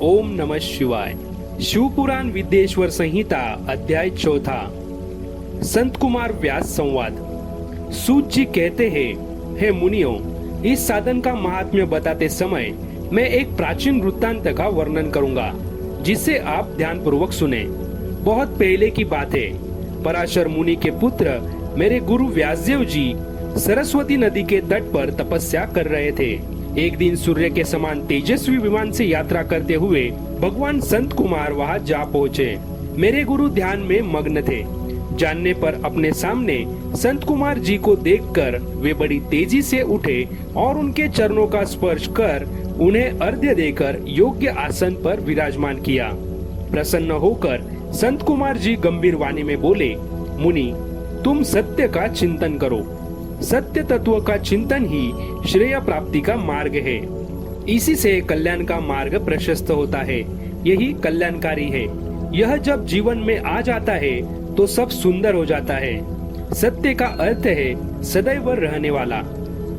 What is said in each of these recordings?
ओम नमः शिवाय। शिवपुराण विद्येश्वर संहिता अध्याय 4। संत कुमार व्यास संवाद। सूत जी कहते हैं, हे मुनियों, इस साधन का महात्म्य बताते समय मैं एक प्राचीन वृत्तांत का वर्णन करूंगा, जिसे आप ध्यान पूर्वक सुने। बहुत पहले की बात है। पराशर मुनि के पुत्र मेरे गुरु व्यासदेव जी सरस्वती नदी के तट पर तपस्या कर रहे थे। एक दिन सूर्य के समान तेजस्वी विमान से यात्रा करते हुए भगवान संत कुमार वहां जा पहुँचे। मेरे गुरु ध्यान में मग्न थे। जानने पर अपने सामने संत कुमार जी को देखकर वे बड़ी तेजी से उठे और उनके चरणों का स्पर्श कर उन्हें अर्घ्य देकर योग्य आसन पर विराजमान किया। प्रसन्न होकर संत कुमार जी गंभीर वाणी में बोले, मुनि, तुम सत्य का चिंतन करो। सत्य तत्व का चिंतन ही श्रेय प्राप्ति का मार्ग है। इसी से कल्याण का मार्ग प्रशस्त होता है। यही कल्याणकारी है। यह जब जीवन में आ जाता है तो सब सुंदर हो जाता है। सत्य का अर्थ है सदैव रहने वाला।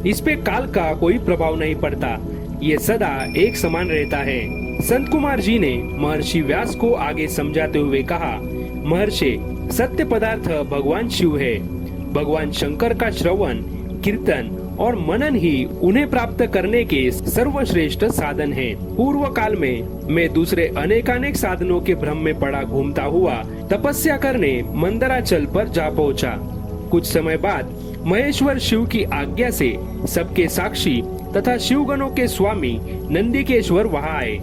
इस पे काल का कोई प्रभाव नहीं पड़ता। ये सदा एक समान रहता है। संत कुमार जी ने महर्षि व्यास को आगे समझाते हुए कहा, महर्षि, सत्य पदार्थ भगवान शिव है। भगवान शंकर का श्रवण, कीर्तन और मनन ही उन्हें प्राप्त करने के सर्वश्रेष्ठ साधन हैं। पूर्व काल में मैं दूसरे अनेकानेक साधनों के भ्रम में पड़ा घूमता हुआ तपस्या करने मंदराचल पर जा पहुंचा। कुछ समय बाद महेश्वर शिव की आज्ञा से सबके साक्षी तथा शिवगणों के स्वामी नंदिकेश्वर वहां आए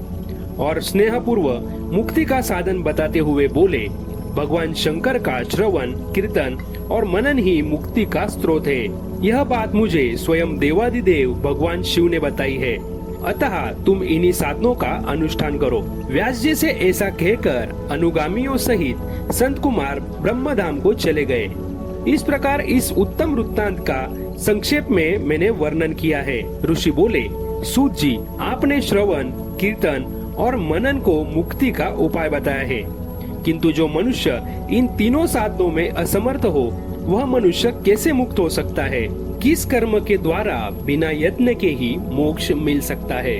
और स्नेहपूर्वक मुक्ति का साधन बताते हुए बोले, भगवान शंकर का श्रवण, कीर्तन और मनन ही मुक्ति का स्रोत है। यह बात मुझे स्वयं देवादिदेव भगवान शिव ने बताई है। अतः तुम इन्हीं साधनों का अनुष्ठान करो। व्यास जी से ऐसा कहकर अनुगामियों सहित संत कुमार ब्रह्मधाम को चले गए। इस प्रकार इस उत्तम वृत्तांत का संक्षेप में मैंने वर्णन किया है। ऋषि बोले, सूत जी, आपने श्रवण, कीर्तन और मनन को मुक्ति का उपाय बताया है, किंतु जो मनुष्य इन तीनों साधनों में असमर्थ हो, वह मनुष्य कैसे मुक्त हो सकता है? किस कर्म के द्वारा बिना यत्न के ही मोक्ष मिल सकता है?